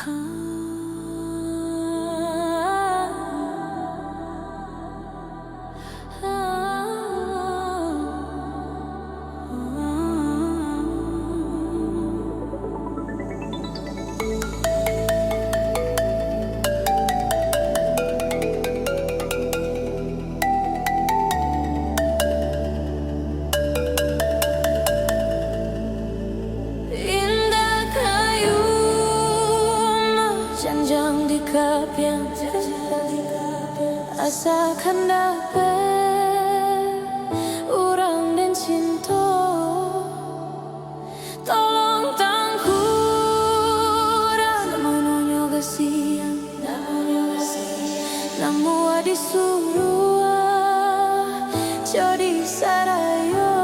Indah kayu janjang di kapian asa kandape urang dan cinta tolong tangkura menunyo kasihan namu disuruh jadi sarayo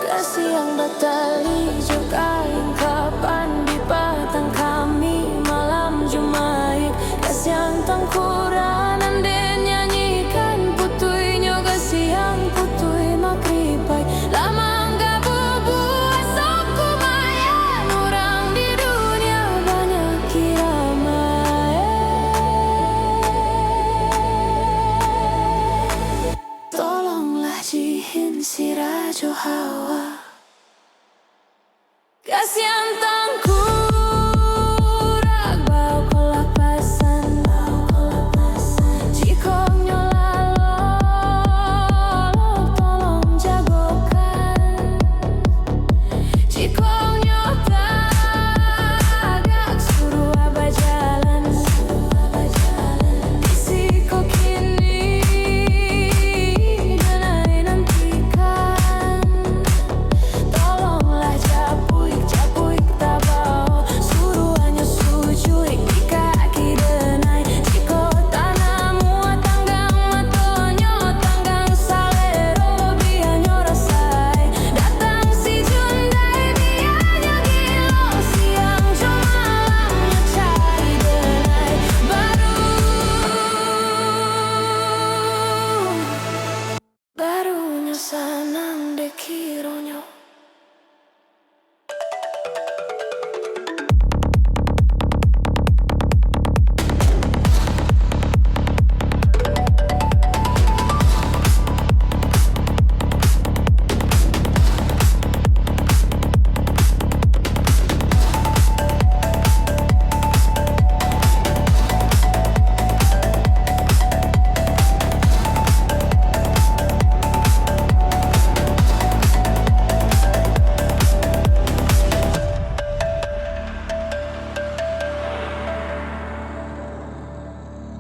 kasih yang batali juga kapan di batang kami malam Jumat kasih yang tangkuran dan nyanyikan putuinya kasih yang putui makripai lama nggak bubuh sok kumayan orang di dunia banyak kiamat tolonglah jihin si Rajo Hawa kasihan tangkurak bau kelapasan jikong nyolalok tolong jagokan jikong nyotagak suruh abah jalan risiko kini dan nantikan tolonglah japuik tabau suruh hanya sujui di kaki denai jiko tanamu tanggang matonyo tanggang salero bianyo rasai datang si jundai bianya gilo siang jo malamnya cari denai barunya sanang dekironyo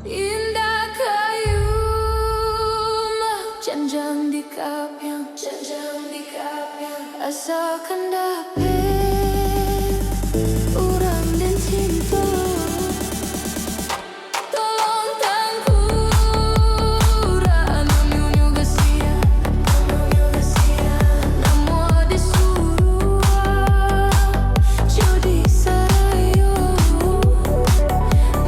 indah kayu janjang di kapian asa kandape urang dan cinta tolong tangkura namunyo kasihan namu disuruh jadi sarayo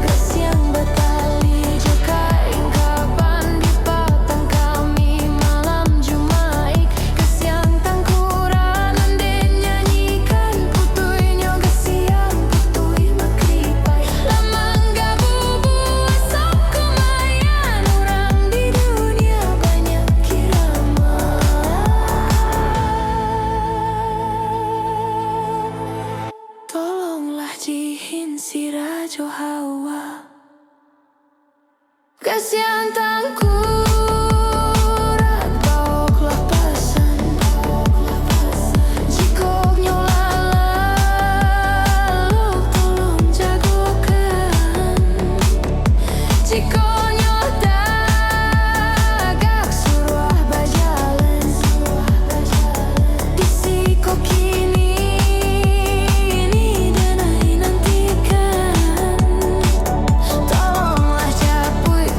kasih yang batali juga kapan di batang kami malam Jumat kasih yang tangkuran dan nyanyikan putuinya kasih yang putui makripai lama nggak bubuh sok kumayan orang di dunia banyak kiramat tolonglah jihin si Rajo Hawa kasihan tangkurak bau kelapasan jikong nyolalok tolong jagokan jikong nyotagak suruh abah jalan risiko kini dan nantikan tolonglah japuik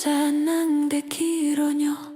seneng dek kiranya.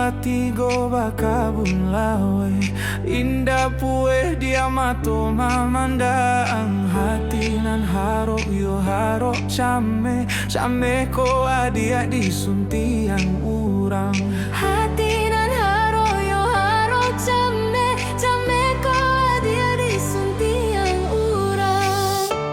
latigo bakabun lawe indah pue dia mato mamanda ang hati nan harok yo harok chame chame ko adia disunti ang urang hati nan haro yo haro chame chame ko adia disunti ang urang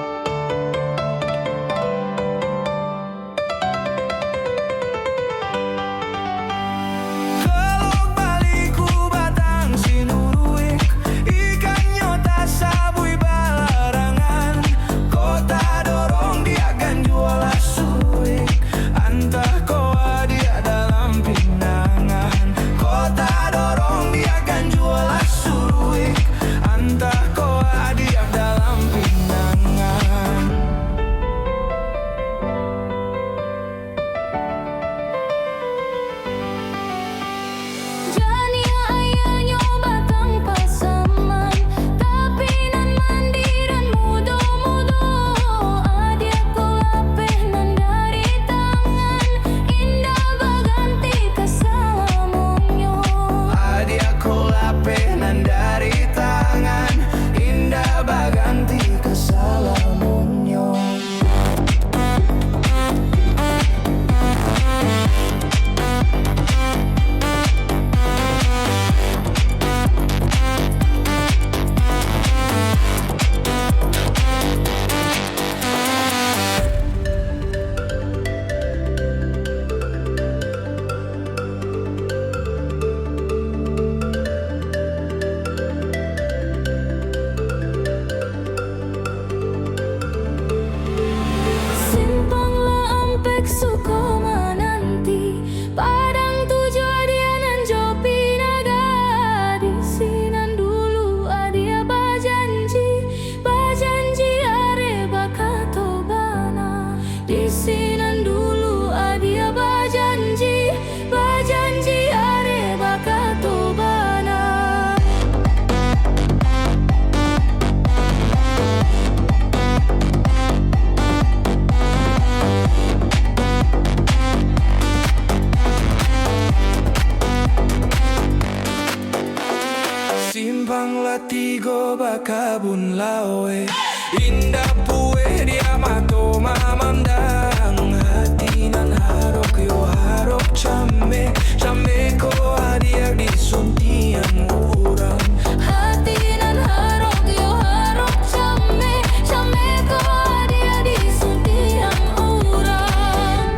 Kelok baliku batang sinuruik ikannya tak sabui balarangan kota dorong dia akan jual asuik antah koa dia dalam pinangan kota dorong dia akan jual asuik antah koa dia dalam pinangan Jani ayahnya batang pasaman tapi nan mandiran mudo-mudo adia ko lapeh nan dari tangan indah baganti kasalamunyo Adia kolape nan dari tangan indah baganti kesalamunyo Simpanglah ampek suko mananti Padang tujuh adia nan jopi naga Di sinan dulu adia bajanji are bakato bana Di sinan dulu adia bajanji are bakato bana Simpang latigo bakabun lawe indah pue dia mato mamandang hati nan harok yo harok chame chame ko adia disunti ang urang Hati nan harok yo harok chame ko adia disunti ang urang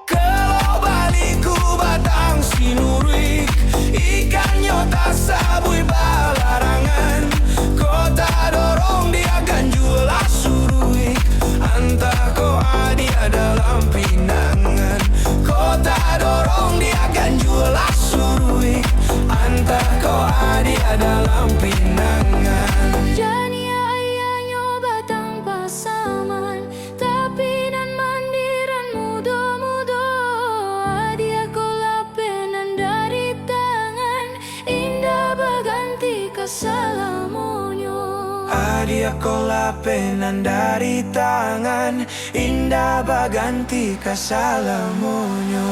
Kalau baliku batang sinuruik ikannya tak sabui balarangan kota dorong dia akan jual asuruik antah ko adia dalam pinangan kota dorong dia akan jual asuruik antah ko adia dalam pinangan Jani ayahnya batang pasaman Tapi nan mandiran mudo-mudo Adia ko lape nan dari tangan Indah baganti kasalamunyo Adia kolape nan dari tangan indah baganti kasalamunyo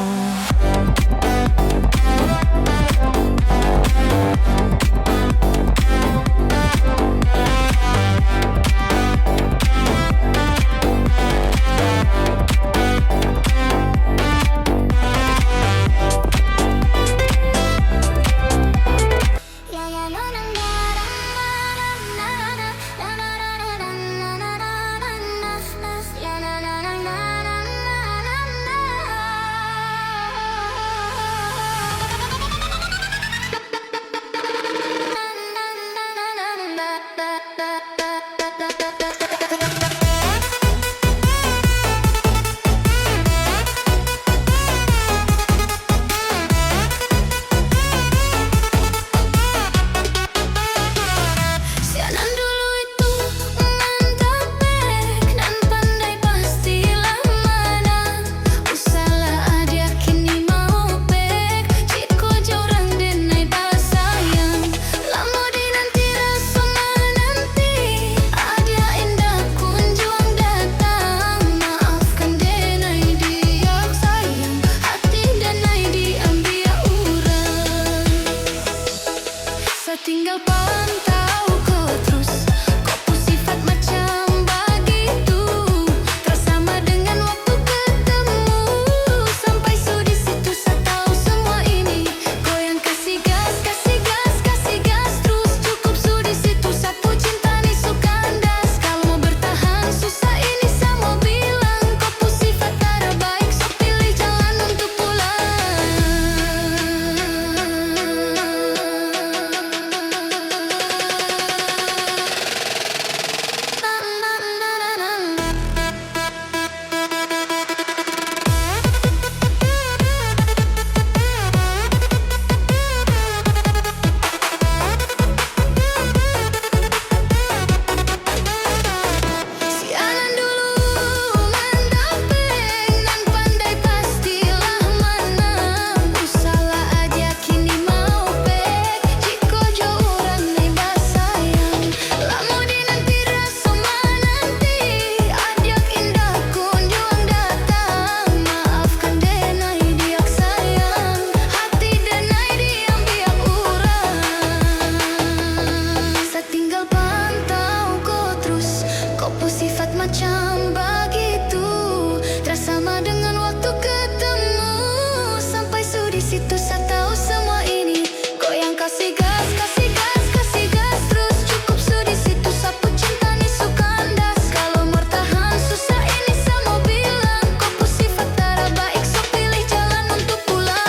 situ saya tahu semua ini. Goyang kasih gas, kasih gas, kasih gas terus. Cukup di situ sapu cinta nih kandas. Kalau bertahan susah ini saya mau bilang. Kau sifat darah baik, so pilih jalan untuk pulang.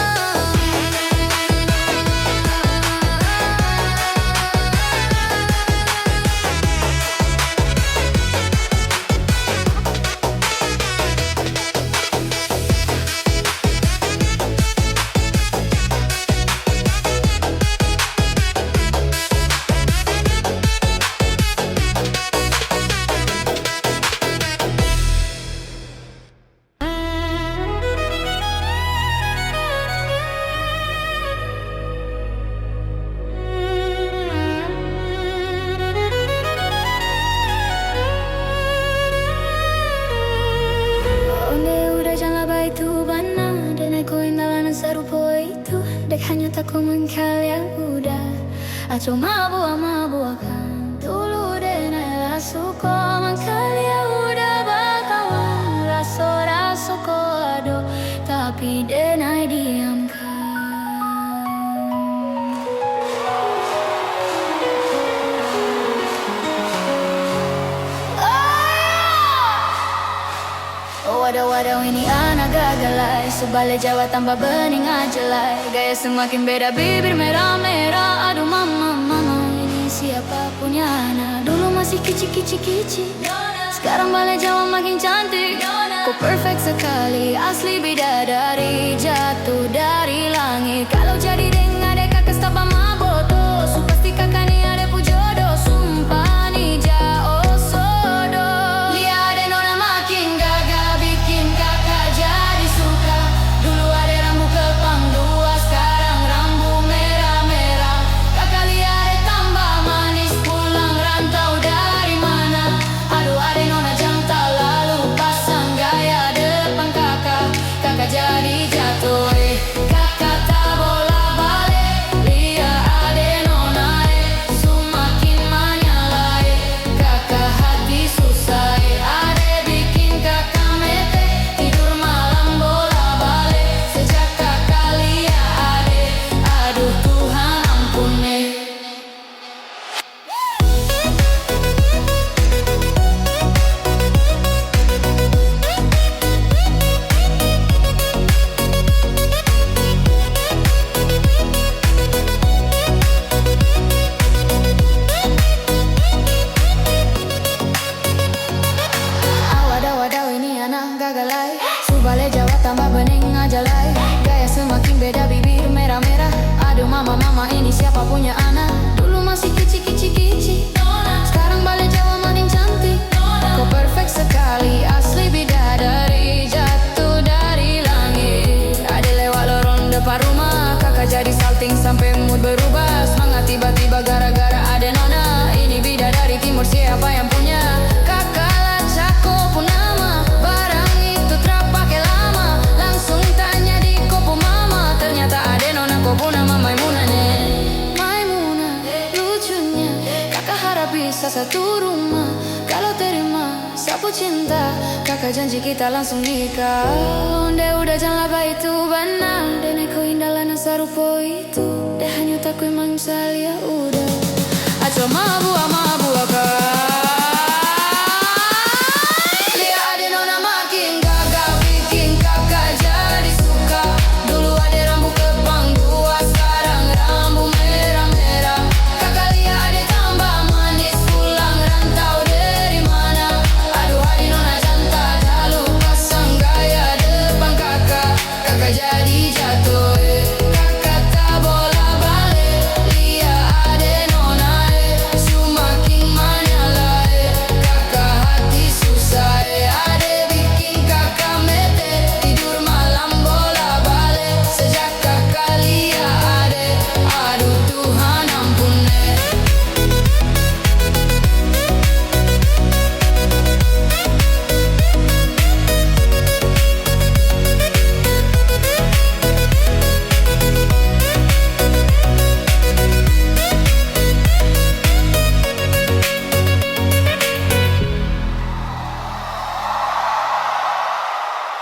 Dek hanya takut mengkalian udah. Aco mabu-mabuakan dulu deh nela suko mengkalian udah bakawan. Raso-raso ko ado tapi denai diamkan. Waduh ini anak gagalai. Sebalik Jawa tambah bening ajalai. Gaya semakin beda bibir merah-merah. Aduh mama ini siapa punya anak. Dulu masih kici-kici-kici, sekarang balik Jawa makin cantik. Kok perfect sekali, asli bidadari. Jatuh dari langit. Kalau jadi dengan adek kakak stapa maboto. Su pasti kakak nih ada pujodoh. Sumpah nih jauh sodo. Lihat ada nona makin gagal, bikin kakak jadi suka. Dulu ada rambut kepang dua, sekarang rambut merah-merah. Kakak lihat ada tambah manis, pulang rantau dari mana. Aduh ada nona jantan lalu pasang gaya depan kakak. Kakak jadi jatuh, kakak tak bola balik. Lihat ada nona semakin menyalai. Kakak hati susah, ada bikin kakak mete. Tidur malam bola balik. Sejak kakak lihat ade, aduh Tuhan ampuni. Wadaw ini anak gagalai. Subale Jawa tambah bening ajalai. Gaya semakin beda bibir merah-merah. Aduh mama ini siapa punya anak. Dulu masih kici-kici-kici, sekarang balik Jawa makin cantik. Kok perfect sekali, asli bidadari. Jatuh dari langit. Ada lewat lorong depan rumah. Kakak jadi salting sampai mood berubah. Semangat tiba-tiba gara-gara ada nona. Ini bidadari timur siapa yang punya. Kakak lah cako pun nama. Barang itu terpakai lama. Langsung tanya di kopo mama. Ternyata ada nona kopo nama Maimunah. Maimunah lucunya. Kakak harap bisa satu rumah. Kalau terima sapu cinta, kakak janji kita langsung nikah. Onde udah jangan laba itu benar. Dan aku indahlah sarupo itu. Deh hanya takut emang salia udah. Aco mabu-mabu akak.